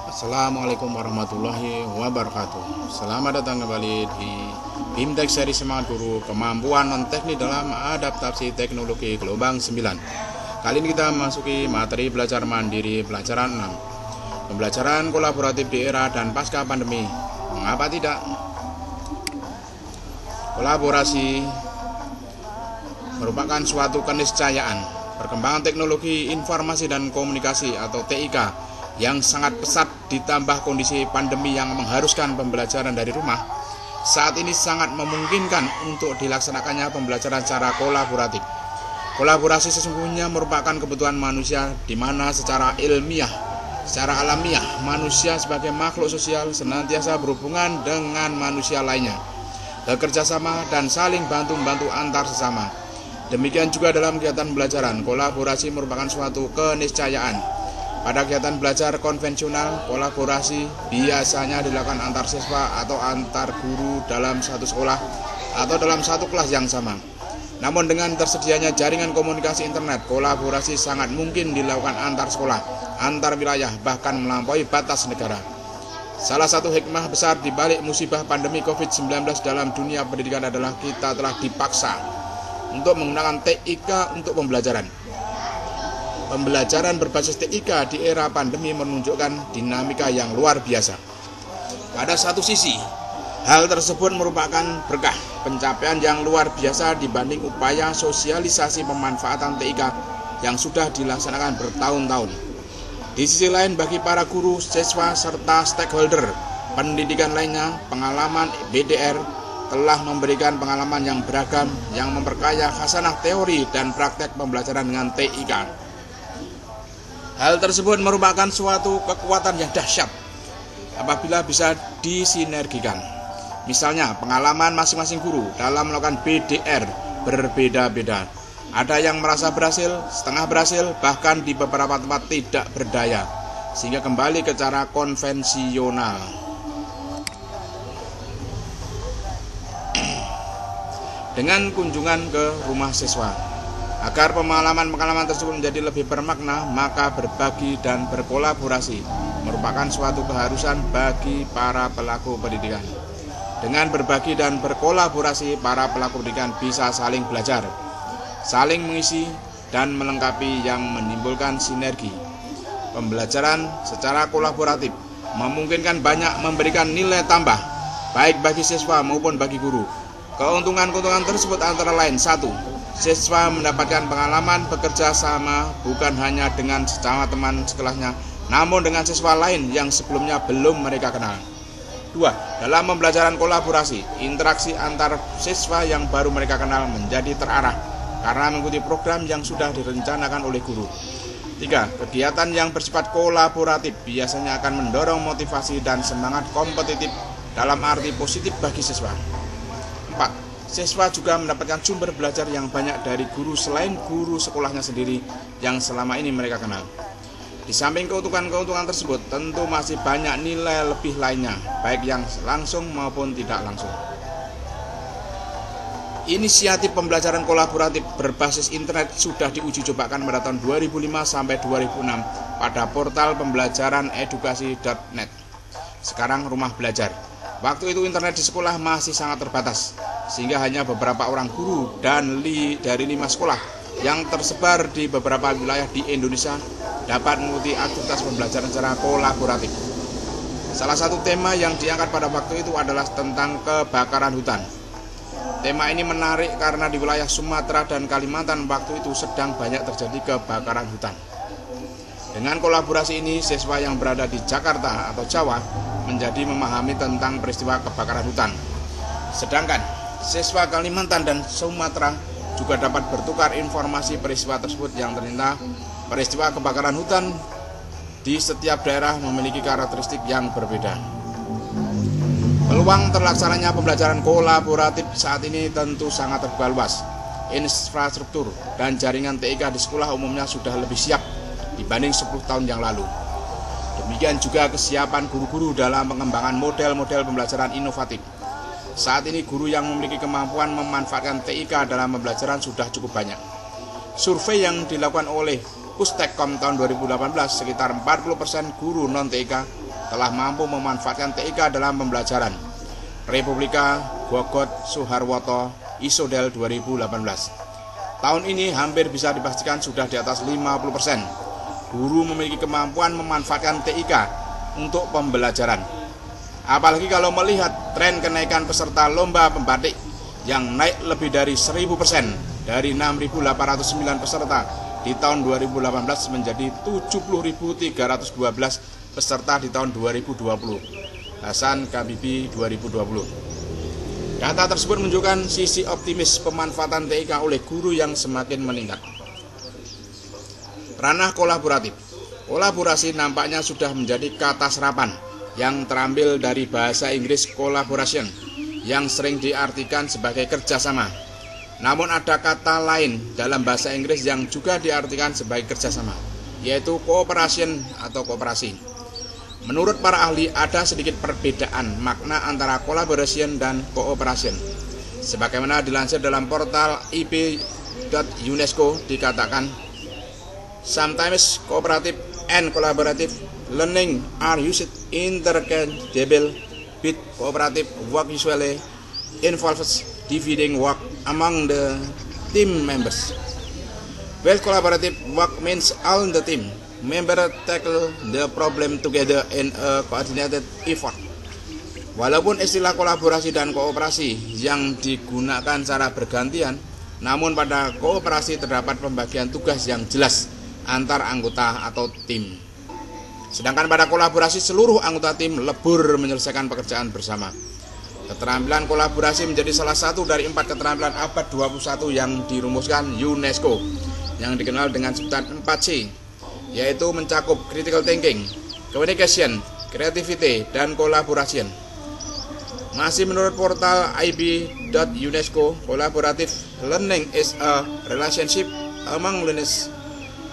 Assalamualaikum warahmatullahi wabarakatuh. Selamat datang kembali di BIMTEK seri Semangat Guru, kemampuan non-teknik dalam adaptasi teknologi gelombang 9. Kali ini kita memasuki materi belajar mandiri pelajaran 6. Pembelajaran kolaboratif di era dan pasca pandemi. Mengapa tidak? Kolaborasi merupakan suatu keniscayaan. Perkembangan teknologi informasi dan komunikasi atau TIK yang sangat pesat ditambah kondisi pandemi yang mengharuskan pembelajaran dari rumah, saat ini sangat memungkinkan untuk dilaksanakannya pembelajaran secara kolaboratif. Kolaborasi sesungguhnya merupakan kebutuhan manusia, di mana secara alamiah manusia sebagai makhluk sosial senantiasa berhubungan dengan manusia lainnya, bekerja sama dan saling bantu-bantu antar sesama. Demikian juga dalam kegiatan pembelajaran, kolaborasi merupakan suatu keniscayaan. Pada kegiatan belajar konvensional, kolaborasi biasanya dilakukan antar siswa atau antar guru dalam satu sekolah atau dalam satu kelas yang sama. Namun dengan tersedianya jaringan komunikasi internet, kolaborasi sangat mungkin dilakukan antar sekolah, antar wilayah, bahkan melampaui batas negara. Salah satu hikmah besar di balik musibah pandemi COVID-19 dalam dunia pendidikan adalah kita telah dipaksa untuk menggunakan TIK untuk pembelajaran. Pembelajaran berbasis TIK di era pandemi menunjukkan dinamika yang luar biasa. Pada satu sisi, hal tersebut merupakan berkah pencapaian yang luar biasa dibanding upaya sosialisasi pemanfaatan TIK yang sudah dilaksanakan bertahun-tahun. Di sisi lain, bagi para guru, siswa, serta stakeholder pendidikan lainnya, pengalaman BDR telah memberikan pengalaman yang beragam yang memperkaya khasanah teori dan praktek pembelajaran dengan TIK. Hal tersebut merupakan suatu kekuatan yang dahsyat apabila bisa disinergikan. Misalnya, pengalaman masing-masing guru dalam melakukan BDR berbeda-beda. Ada yang merasa berhasil, setengah berhasil, bahkan di beberapa tempat tidak berdaya, sehingga kembali ke cara konvensional. Dengan kunjungan ke rumah siswa. Agar pengalaman-pengalaman tersebut menjadi lebih bermakna, maka berbagi dan berkolaborasi merupakan suatu keharusan bagi para pelaku pendidikan. Dengan berbagi dan berkolaborasi, para pelaku pendidikan bisa saling belajar, saling mengisi dan melengkapi yang menimbulkan sinergi. Pembelajaran secara kolaboratif memungkinkan banyak memberikan nilai tambah, baik bagi siswa maupun bagi guru. Keuntungan-keuntungan tersebut antara lain: 1. Siswa mendapatkan pengalaman bekerja sama bukan hanya dengan sesama teman sekelahnya, namun dengan siswa lain yang sebelumnya belum mereka kenal. 2. Dalam pembelajaran kolaborasi, interaksi antar siswa yang baru mereka kenal menjadi terarah karena mengikuti program yang sudah direncanakan oleh guru. 3. Kegiatan yang bersifat kolaboratif biasanya akan mendorong motivasi dan semangat kompetitif dalam arti positif bagi siswa. 4. Siswa juga mendapatkan sumber belajar yang banyak dari guru selain guru sekolahnya sendiri yang selama ini mereka kenal. Di samping keuntungan-keuntungan tersebut, tentu masih banyak nilai lebih lainnya, baik yang langsung maupun tidak langsung. Inisiatif pembelajaran kolaboratif berbasis internet sudah diuji cobakan pada tahun 2005 sampai 2006 pada portal pembelajaran edukasi.net. Sekarang Rumah Belajar. Waktu itu internet di sekolah masih sangat terbatas, sehingga hanya beberapa orang guru dari 5 sekolah yang tersebar di beberapa wilayah di Indonesia dapat mengikuti aktivitas pembelajaran secara kolaboratif. Salah satu tema yang diangkat pada waktu itu adalah tentang kebakaran hutan. Tema ini menarik karena di wilayah Sumatera dan Kalimantan waktu itu sedang banyak terjadi kebakaran hutan. Dengan kolaborasi ini, siswa yang berada di Jakarta atau Jawa menjadi memahami tentang peristiwa kebakaran hutan. Sedangkan siswa Kalimantan dan Sumatera juga dapat bertukar informasi peristiwa tersebut yang ternyata peristiwa kebakaran hutan di setiap daerah memiliki karakteristik yang berbeda. Peluang terlaksananya pembelajaran kolaboratif saat ini tentu sangat terbuka luas. Infrastruktur dan jaringan TIK di sekolah umumnya sudah lebih siap dibanding 10 tahun yang lalu. Demikian juga kesiapan guru-guru dalam pengembangan model-model pembelajaran inovatif. Saat ini guru yang memiliki kemampuan memanfaatkan TIK dalam pembelajaran sudah cukup banyak. Survei yang dilakukan oleh Pustekkom tahun 2018, sekitar 40% guru non-TIK telah mampu memanfaatkan TIK dalam pembelajaran. Republika Gogot Suharwoto Isodel 2018. Tahun ini hampir bisa dipastikan sudah di atas 50% guru memiliki kemampuan memanfaatkan TIK untuk pembelajaran. Apalagi kalau melihat tren kenaikan peserta lomba pembatik yang naik lebih dari 1000%, dari 6.809 peserta di tahun 2018 menjadi 70.312 peserta di tahun 2020. Hasan Kabibi 2020. Data tersebut menunjukkan sisi optimis pemanfaatan TIK oleh guru yang semakin meningkat. Ranah kolaboratif. Kolaborasi nampaknya sudah menjadi kata serapan yang terambil dari bahasa Inggris collaboration yang sering diartikan sebagai kerjasama. Namun ada kata lain dalam bahasa Inggris yang juga diartikan sebagai kerjasama, yaitu cooperation atau kooperasi. Menurut para ahli ada sedikit perbedaan makna antara collaboration dan cooperation. Sebagaimana dilansir dalam portal ib.unesco dikatakan, sometimes cooperative and collaborative learning are used interchangeable, with cooperative work usually involves dividing work among the team members, while collaborative work means all the team members tackle the problem together in a coordinated effort. Walaupun istilah kolaborasi dan kooperasi yang digunakan secara bergantian, namun pada kooperasi terdapat pembagian tugas yang jelas antar anggota atau tim. Sedangkan pada kolaborasi seluruh anggota tim lebur menyelesaikan pekerjaan bersama. Keterampilan kolaborasi menjadi salah satu dari 4 keterampilan abad 21 yang dirumuskan UNESCO, yang dikenal dengan sebutan 4C, yaitu mencakup critical thinking, communication, creativity, dan collaboration. Masih menurut portal ib.unesco, collaborative learning is a relationship among learners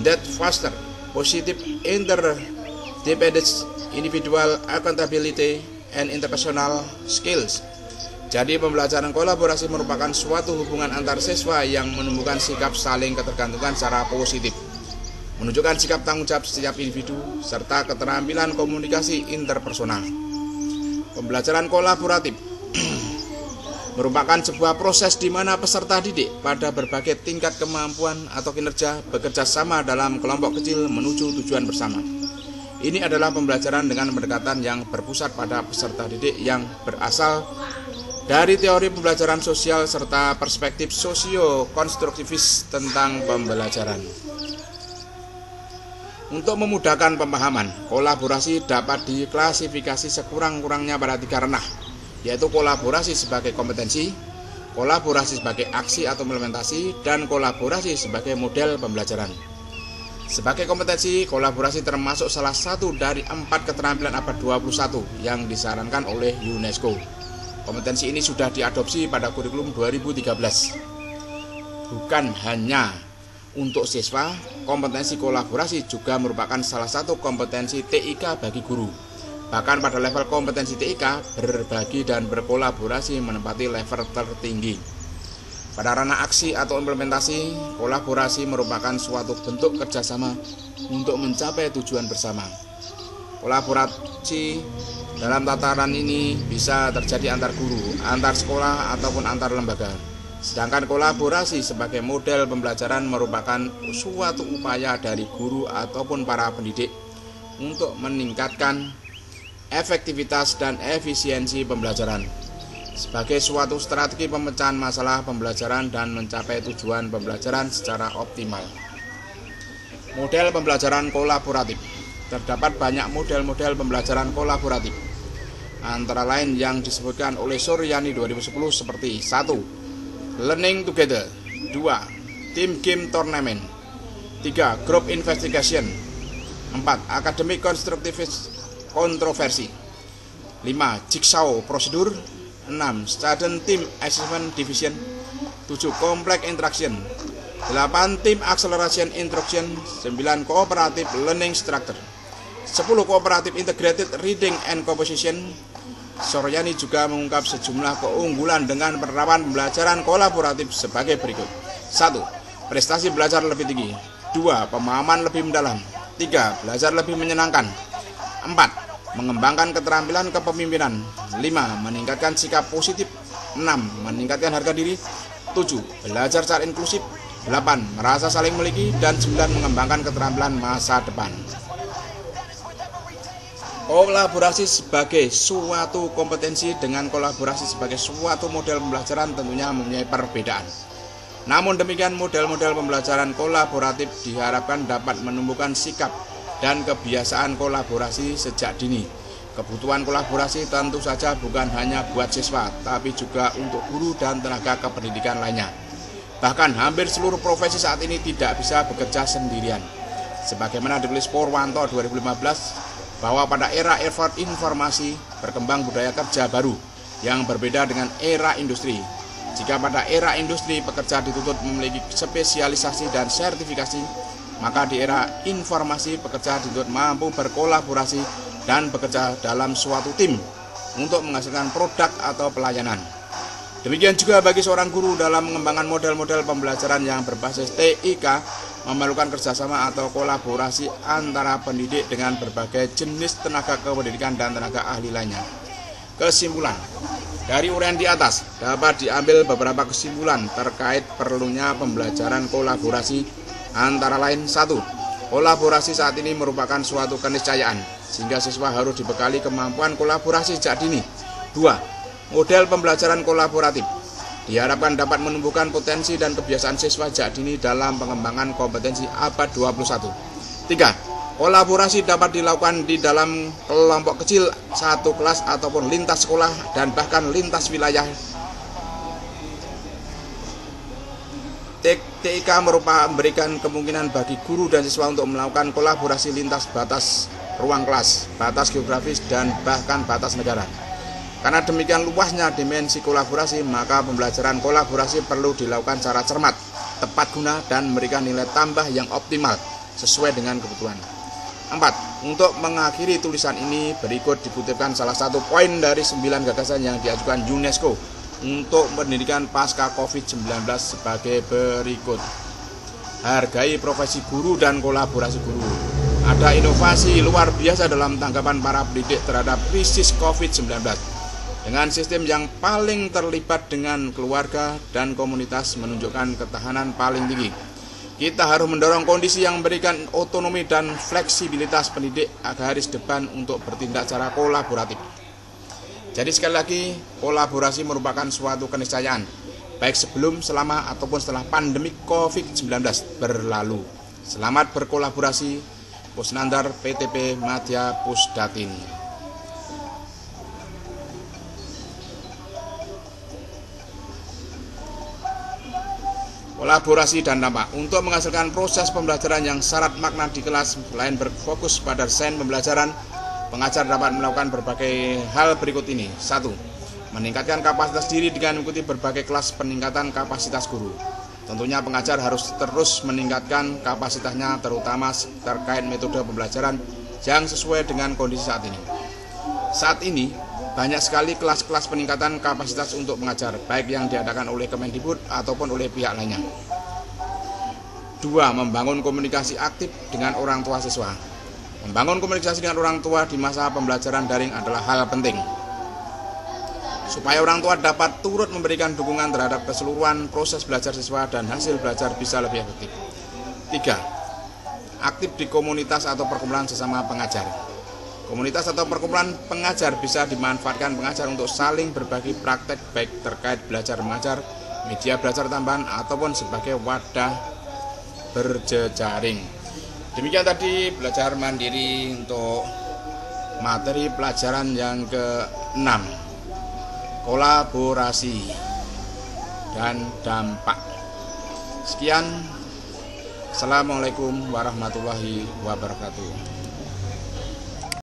that foster positive interdependence, individual accountability, and interpersonal skills. Jadi pembelajaran kolaborasi merupakan suatu hubungan antar siswa yang menumbuhkan sikap saling ketergantungan secara positif, menunjukkan sikap tanggung jawab setiap individu, serta keterampilan komunikasi interpersonal. Pembelajaran kolaboratif merupakan sebuah proses di mana peserta didik pada berbagai tingkat kemampuan atau kinerja bekerja sama dalam kelompok kecil menuju tujuan bersama. Ini adalah pembelajaran dengan pendekatan yang berpusat pada peserta didik yang berasal dari teori pembelajaran sosial serta perspektif sosio-konstruktivis tentang pembelajaran. Untuk memudahkan pemahaman, kolaborasi dapat diklasifikasi sekurang-kurangnya pada 3 ranah, yaitu kolaborasi sebagai kompetensi, kolaborasi sebagai aksi atau implementasi, dan kolaborasi sebagai model pembelajaran. Sebagai kompetensi, kolaborasi termasuk salah satu dari 4 keterampilan abad 21 yang disarankan oleh UNESCO. Kompetensi ini sudah diadopsi pada kurikulum 2013. Bukan hanya untuk siswa, kompetensi kolaborasi juga merupakan salah satu kompetensi TIK bagi guru. Bahkan pada level kompetensi TIK, berbagi dan berkolaborasi menempati level tertinggi. Pada ranah aksi atau implementasi, kolaborasi merupakan suatu bentuk kerjasama untuk mencapai tujuan bersama. Kolaborasi dalam tataran ini bisa terjadi antar guru, antar sekolah, ataupun antar lembaga. Sedangkan kolaborasi sebagai model pembelajaran merupakan suatu upaya dari guru ataupun para pendidik untuk meningkatkan efektivitas dan efisiensi pembelajaran sebagai suatu strategi pemecahan masalah pembelajaran dan mencapai tujuan pembelajaran secara optimal. Model pembelajaran kolaboratif. Terdapat banyak model-model pembelajaran kolaboratif, antara lain yang disebutkan oleh Suryani 2010 seperti 1. Learning together. 2. Team game tournament. 3. Group investigation. 4. Academic constructivist kontroversi. 5. Jigsaw prosedur. 6. Student team assessment division. 7. Complex interaction. 8. Team acceleration instruction. 9. Cooperative learning structure. 10. Cooperative integrated reading and composition. Suryani juga mengungkap sejumlah keunggulan dengan penerapan pembelajaran kolaboratif sebagai berikut. 1. Prestasi belajar lebih tinggi. 2. Pemahaman lebih mendalam. 3. Belajar lebih menyenangkan. 4. mengembangkan keterampilan kepemimpinan. 5. Meningkatkan sikap positif. 6. Meningkatkan harga diri. 7. Belajar secara inklusif. 8. Merasa saling memiliki. Dan 9. Mengembangkan keterampilan masa depan. Kolaborasi sebagai suatu kompetensi dengan kolaborasi sebagai suatu model pembelajaran tentunya mempunyai perbedaan. Namun demikian, model-model pembelajaran kolaboratif diharapkan dapat menumbuhkan sikap dan kebiasaan kolaborasi sejak dini. Kebutuhan kolaborasi tentu saja bukan hanya buat siswa, tapi juga untuk guru dan tenaga kependidikan lainnya. Bahkan hampir seluruh profesi saat ini tidak bisa bekerja sendirian. Sebagaimana ditulis Purwanto 2015, bahwa pada era informasi berkembang budaya kerja baru yang berbeda dengan era industri. Jika pada era industri pekerja dituntut memiliki spesialisasi dan sertifikasi, maka di era informasi pekerja dituntut mampu berkolaborasi dan bekerja dalam suatu tim untuk menghasilkan produk atau pelayanan. Demikian juga bagi seorang guru dalam mengembangkan model-model pembelajaran yang berbasis TIK, memerlukan kerjasama atau kolaborasi antara pendidik dengan berbagai jenis tenaga kependidikan dan tenaga ahli lainnya. Kesimpulan dari uraian di atas dapat diambil beberapa kesimpulan terkait perlunya pembelajaran kolaborasi, antara lain: 1. Kolaborasi saat ini merupakan suatu keniscayaan sehingga siswa harus dibekali kemampuan kolaborasi sejak dini. 2. Model pembelajaran kolaboratif diharapkan dapat menumbuhkan potensi dan kebiasaan siswa sejak dini dalam pengembangan kompetensi abad 21. 3. Kolaborasi dapat dilakukan di dalam kelompok kecil, satu kelas ataupun lintas sekolah dan bahkan lintas wilayah. TIK memberikan kemungkinan bagi guru dan siswa untuk melakukan kolaborasi lintas batas ruang kelas, batas geografis, dan bahkan batas negara. Karena demikian luasnya dimensi kolaborasi, maka pembelajaran kolaborasi perlu dilakukan secara cermat, tepat guna, dan memberikan nilai tambah yang optimal sesuai dengan kebutuhan. 4. Untuk mengakhiri tulisan ini, berikut dikutipkan salah satu poin dari 9 gagasan yang diajukan UNESCO untuk pendidikan pasca COVID-19 sebagai berikut. Hargai profesi guru dan kolaborasi guru. Ada inovasi luar biasa dalam tanggapan para pendidik terhadap krisis COVID-19. Dengan sistem yang paling terlibat dengan keluarga dan komunitas menunjukkan ketahanan paling tinggi. Kita harus mendorong kondisi yang memberikan otonomi dan fleksibilitas pendidik garis depan untuk bertindak secara kolaboratif. Jadi sekali lagi, kolaborasi merupakan suatu keniscayaan, baik sebelum, selama, ataupun setelah pandemi COVID-19 berlalu. Selamat berkolaborasi. Pusnandar PTP Madya Pusdatin. Kolaborasi dan dampak. Untuk menghasilkan proses pembelajaran yang syarat makna di kelas, selain berfokus pada desain pembelajaran, pengajar dapat melakukan berbagai hal berikut ini. 1. Meningkatkan kapasitas diri dengan mengikuti berbagai kelas peningkatan kapasitas guru. Tentunya pengajar harus terus meningkatkan kapasitasnya, terutama terkait metode pembelajaran yang sesuai dengan kondisi saat ini. Saat ini, banyak sekali kelas-kelas peningkatan kapasitas untuk mengajar, baik yang diadakan oleh Kemendikbud ataupun oleh pihak lainnya. 2. Membangun komunikasi aktif dengan orang tua siswa. Membangun komunikasi dengan orang tua di masa pembelajaran daring adalah hal penting, supaya orang tua dapat turut memberikan dukungan terhadap keseluruhan proses belajar siswa dan hasil belajar bisa lebih efektif. 3. Aktif di komunitas atau perkumpulan sesama pengajar. Komunitas atau perkumpulan pengajar bisa dimanfaatkan pengajar untuk saling berbagi praktek, baik terkait belajar mengajar, media belajar tambahan, ataupun sebagai wadah berjejaring. Demikian tadi belajar mandiri untuk materi pelajaran yang ke-6, kolaborasi dan dampak. Sekian, Assalamualaikum warahmatullahi wabarakatuh.